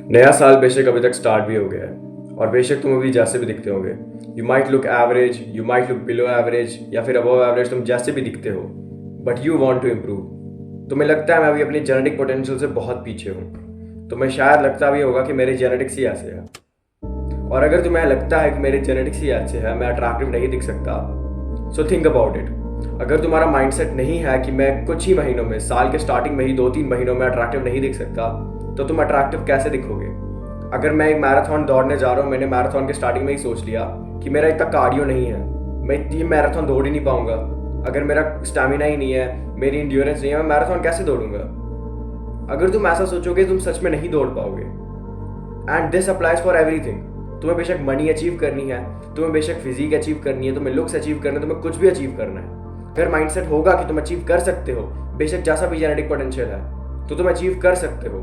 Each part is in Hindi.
नया साल बेशक अभी तक स्टार्ट भी हो गया है और बेशक तुम अभी जैसे भी दिखते होंगे, you might look average, you might look below average या फिर अबव एवरेज, तुम जैसे भी दिखते हो, but you want to improve. तुम्हें लगता है मैं अभी अपनी जेनेटिक पोटेंशियल से बहुत पीछे हूँ। तुम्हें शायद लगता भी होगा कि मेरे जेनेटिक्स ही ऐसे है। और अगर तुम्हें लगता है कि मेरे जेनेटिक्स ही ऐसे है, मैं अट्रैक्टिव नहीं दिख सकता, सो थिंक अबाउट इट। अगर तुम्हारा माइंडसेट नहीं है कि मैं कुछ ही महीनों में, साल के स्टार्टिंग में ही 2-3 महीनों में अट्रैक्टिव नहीं दिख सकता, तो तुम अट्रैक्टिव कैसे दिखोगे? अगर मैं एक मैराथन दौड़ने जा रहा हूँ, मैंने मैराथन के स्टार्टिंग में ही सोच लिया कि मेरा इतना कार्डियो नहीं है, मैं इतनी मैराथन दौड़ ही नहीं पाऊंगा। अगर मेरा स्टैमिना ही नहीं है, मेरी इंड्योरेंस नहीं है, मैं मैराथन कैसे दौड़ूंगा? अगर तुम ऐसा सोचोगे तुम सच में नहीं दौड़ पाओगे। And this applies for everything. तुम्हें बेशक मनी अचीव करनी है, तुम्हें बेशक फिजिक अचीव करनी है, तुम्हें लुक्स अचीव करना है, तुम्हें कुछ भी अचीव करना है, अगर माइंडसेट होगा कि तुम अचीव कर सकते हो, बेशक जैसा भी जेनेटिक पोटेंशियल है, तो तुम अचीव कर सकते हो।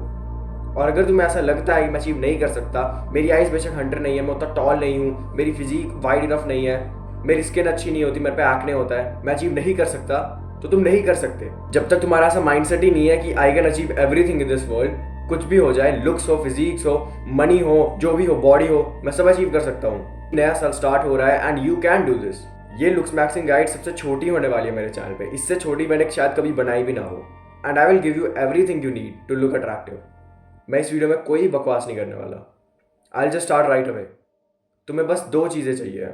और अगर तुम्हें ऐसा लगता है कि मैं अचीव नहीं कर सकता, मेरी आइज बेशक 100 नहीं है, मैं उतना टॉल नहीं हूँ, मेरी फिजिक वाइड इनफ नहीं है, मेरी स्किन अच्छी नहीं होती, मेरे पे एक्ने होता है, मैं अचीव नहीं कर सकता, तो तुम नहीं कर सकते। जब तक तुम्हारा ऐसा माइंडसेट ही नहीं है कि I can achieve everything in this world, कुछ भी हो जाए, लुक्स हो, फिजिक्स हो, मनी हो, जो भी हो, बॉडी हो, मैं सब अचीव कर सकता हूँ। नया साल स्टार्ट हो रहा है and you can do this. ये लुक्स मैक्सिंग गाइड सबसे छोटी होने वाली है मेरे चैनल पे, इससे छोटी मैंने शायद कभी बनाई भी ना हो। And I will give you everything you need to look attractive. मैं इस वीडियो में कोई बकवास नहीं करने वाला। I just start right away. तुम्हें बस दो चीज़ें चाहिए।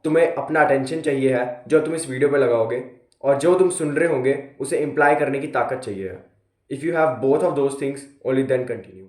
तुम्हें अपना अटेंशन चाहिए है जो तुम इस वीडियो पे लगाओगे, और जो तुम सुन रहे होंगे उसे इम्प्लाई करने की ताकत चाहिए है। If you have both of those things, only then continue.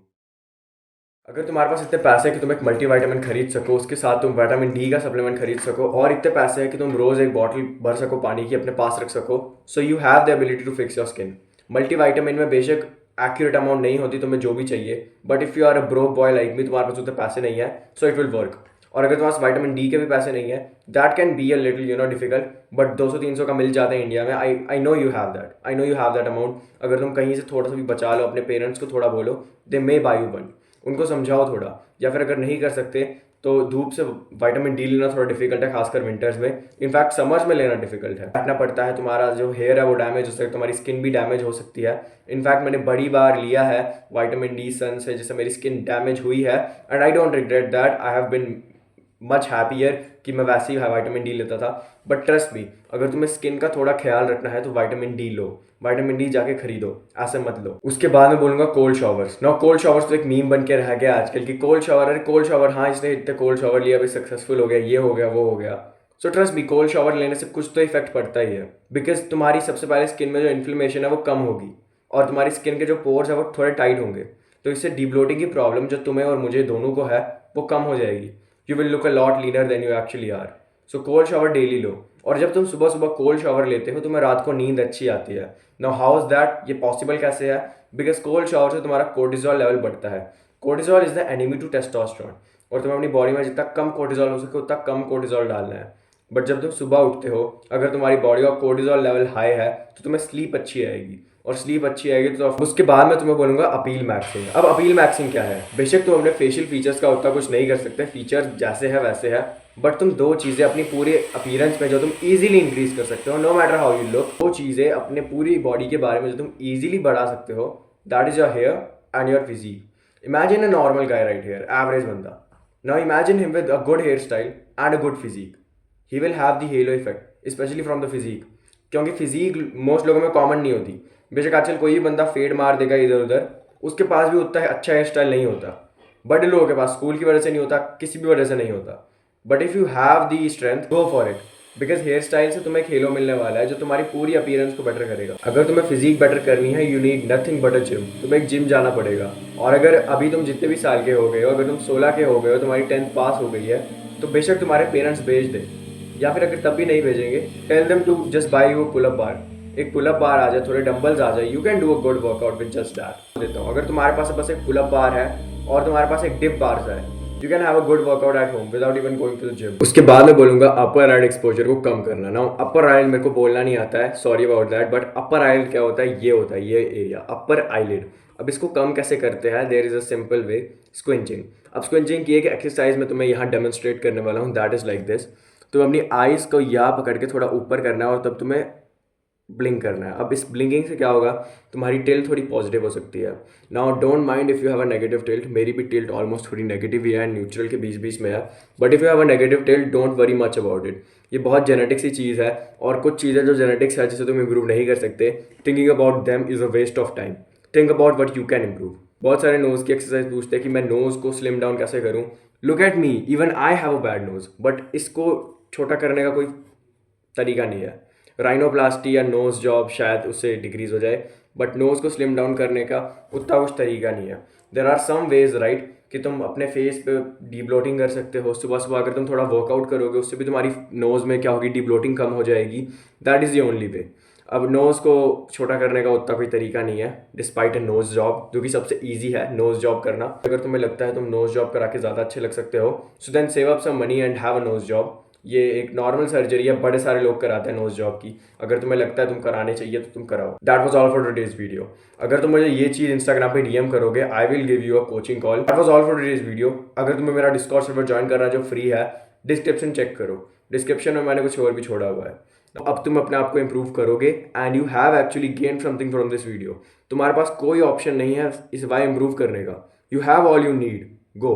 अगर तुम्हारे पास इतने पैसे हैं कि तुम एक मल्टीविटामिन खरीद सको, उसके साथ तुम विटामिन डी का सप्लीमेंट खरीद सको, और इतने पैसे हैं कि तुम रोज़ एक बॉटल भर सको पानी की, अपने पास रख सको, so you have the ability to fix your skin. Multivitamin में बेशक एक्यूरेट अमाउंट नहीं होती तुम्हें जो भी चाहिए, but if you are a broke boy like me, तुम्हारे पास उतने पैसे नहीं है, सो इट विल वर्क। और अगर तुम्हारे पास विटामिन डी के भी पैसे नहीं है, that can be a little difficult, but 200-300 का मिल जाता है इंडिया में। I know you have that, I know you have that amount. अगर तुम कहीं से थोड़ा सा भी बचा लो, अपने पेरेंट्स को थोड़ा बोलो, दे मे बाय यू वन, उनको समझाओ थोड़ा। या फिर अगर नहीं कर सकते तो धूप से विटामिन डी लेना थोड़ा डिफिकल्ट है, खासकर विंटर्स में, इनफैक्ट समर्स में लेना डिफिकल्ट है, काटना पड़ता है, तुम्हारा जो हेयर है वो डैमेज हो सकता है, तुम्हारी स्किन भी डैमेज हो सकती है। इनफैक्ट मैंने बड़ी बार लिया है विटामिन डी सन से, जिससे मेरी स्किन डैमेज हुई है, and I don't regret that. I have been much happier कि मैं वैसे ही विटामिन डी लेता था। बट ट्रस्ट मी, अगर तुम्हें स्किन का थोड़ा ख्याल रखना है तो विटामिन डी लो, विटामिन डी जाके खरीदो, ऐसे मत लो। उसके बाद मैं बोलूंगा cold showers. No, cold showers तो एक मीम बन के रह गया आजकल की, कोल्ड शावर, अरे कोल्ड शावर, हाँ इसने इतने कोल्ड शावर लिया, अभी सक्सेसफुल हो गया, ये हो गया, वो हो गया। So trust me, cold shower लेने से कुछ तो इफेक्ट पड़ता ही है, बिकॉज तुम्हारी सबसे पहले स्किन में जो इन्फ्लेमेशन है वो कम होगी, और तुम्हारी स्किन के जो पोर्स है वो थोड़े टाइट होंगे, तो इससे डीब्लोटिंग की प्रॉब्लम जो तुम्हें और मुझे दोनों को है वो कम हो जाएगी। You will look a lot leaner than you actually are. So cold shower daily लो, और जब तुम सुबह सुबह कोल्ड शावर लेते हो तुम्हें रात को नींद अच्छी आती है। नाउ हाउ इज दैट, ये पॉसिबल कैसे है? बिकॉज कोल्ड शावर से तुम्हारा कोर्टिजोल लेवल बढ़ता है। Cortisol is the enemy to testosterone, और तुम्हें अपनी बॉडी में जितना कम कोर्टिजोल हो सके उतना कम कोर्टिजोल डालना है। बट जब तुम सुबह उठते हो, अगर तुम्हारी बॉडी का कोर्टिजोल लेवल हाई है तो तुम्हें स्लीप अच्छी आएगी, और स्लीप अच्छी आएगी तो उसके बाद मैं तुम्हें बोलूंगा अपील मैक्सिंग। अब अपील मैक्सिंग क्या है? बेशक तुम अपने फेशियल फीचर्स का उतना कुछ नहीं कर सकते, फीचर्स जैसे है वैसे है, बट तुम दो चीज़ें अपनी पूरे अपीयरेंस में जो तुम इजीली इंक्रीज कर सकते हो, no matter how you look, वो चीज़ें अपने पूरी बॉडी के बारे में जो तुम इजीली बढ़ा सकते हो, that is your hair and your physique. Imagine a normal guy right here, average बंदा। Now imagine him with a good hair style and a good physique. He will have the halo effect, especially from the physique, क्योंकि फिजिक मोस्ट लोगों में कॉमन नहीं होती। बेशक आजकल कोई भी बंदा फेड मार देगा इधर उधर, उसके पास भी उतना अच्छा हेयर स्टाइल नहीं होता। बड़े लोगों के पास स्कूल की वजह से नहीं होता, किसी भी वजह से नहीं होता। But if you have the strength, go for it, because hair style से तुम्हें खेलो मिलने वाला है जो तुम्हारी पूरी अपीयरेंस को बेटर करेगा। अगर तुम्हें फिजिक बेटर करनी है, you need nothing but a gym, तुम्हें एक जिम जाना पड़ेगा। और अगर अभी तुम जितने भी साल के हो गए हो, अगर तुम 16 के हो गए हो, तुम्हारी 10th पास हो गई है, तो बेशक तुम्हारे पेरेंट्स भेज दें, या फिर अगर तब भी नहीं भेजेंगे, tell them to just buy you pull up bar. एक पुल अप बार आ जाए, थोड़े डंबल्स आ जाए, you can do a good workout with just that. देता हूँ, अगर तुम्हारे पास बस एक पुल अप बार है और तुम्हारे पास एक डिप बार है, you can have a good workout at home without even going to the gym. उसके बाद मैं बोलूंगा अपर आइल एक्सपोजर को कम करना। ना, अपर आइल मेरे को बोलना नहीं आता है, sorry about that, but upper eyelid क्या होता है? ये होता है ये एरिया, अपर आईलिड। अब इसको कम कैसे करते हैं? There is a simple way, squinching. अब स्क्विंचिंग की एक एक्सरसाइज मैं तुम्हें यहाँ डेमोन्स्ट्रेट करने वाला हूँ, दैट इज लाइक दिस। तो अपनी आइज को यहाँ पकड़ के थोड़ा ऊपर करना है, और तब तुम्हें ब्लिंक करना है। अब इस ब्लिंकिंग से क्या होगा, तुम्हारी टिल्ट थोड़ी पॉजिटिव हो सकती है। Now don't mind if you have a negative tilt, मेरी भी टिल्ट ऑलमोस्ट थोड़ी नेगेटिव ही है, न्यूट्रल के बीच बीच में है। But if you have a negative tilt don't worry much about it. ये बहुत जेनेटिक्स की चीज़ है, और कुछ चीज़ें जो जेनेटिक्स है जिसे तुम इम्प्रूव नहीं कर सकते, thinking about them is a waste of time. Think about what you can improve. बहुत सारे नोज़ की एक्सरसाइज पूछते हैं कि मैं नोज़ को स्लिम डाउन कैसे करूँ। Look at me, even I have a bad nose, but इसको छोटा करने का कोई तरीका नहीं है। राइनोप्लास्टी या नोज़ जॉब शायद उससे डिक्रीज हो जाए, बट नोज़ को स्लिम डाउन करने का उतना कुछ तरीका नहीं है। There are some ways right कि तुम अपने फेस पे डीब्लोटिंग कर सकते हो। सुबह सुबह अगर तुम थोड़ा वर्कआउट करोगे, उससे भी तुम्हारी नोज़ में क्या होगी, डीब्लोटिंग कम हो जाएगी। That is the only way. अब नोज़ को छोटा करने का उतना कोई तरीका नहीं है, डिस्पाइट अ नोज़ जॉब, जो कि सबसे ईजी है नोज़ जॉब करना। अगर तुम्हें लगता है तुम नोज़ जॉब करा के ज़्यादा अच्छे लग सकते हो, so then save up some money and have a nose job. ये एक नॉर्मल सर्जरी है, बड़े सारे लोग कराते हैं नोज जॉब की। अगर तुम्हें लगता है तुम कराने चाहिए तो तुम कराओ। That was all for today's video. अगर तुम मुझे ये चीज़ इंस्टाग्राम पे डीएम करोगे, आई will give you a coaching call. That was all for today's video. अगर तुम्हें मेरा डिस्कॉर्ड सर्वर ज्वाइन करना है जो फ्री है, डिस्क्रिप्शन चेक करो, डिस्क्रिप्शन में मैंने कुछ और भी छोड़ा हुआ है। अब तुम अपने आप को इंप्रूव करोगे and you have actually gain something from this video. तुम्हारे पास कोई ऑप्शन नहीं है इस वाई इंप्रूव करने का। You have all you need, go.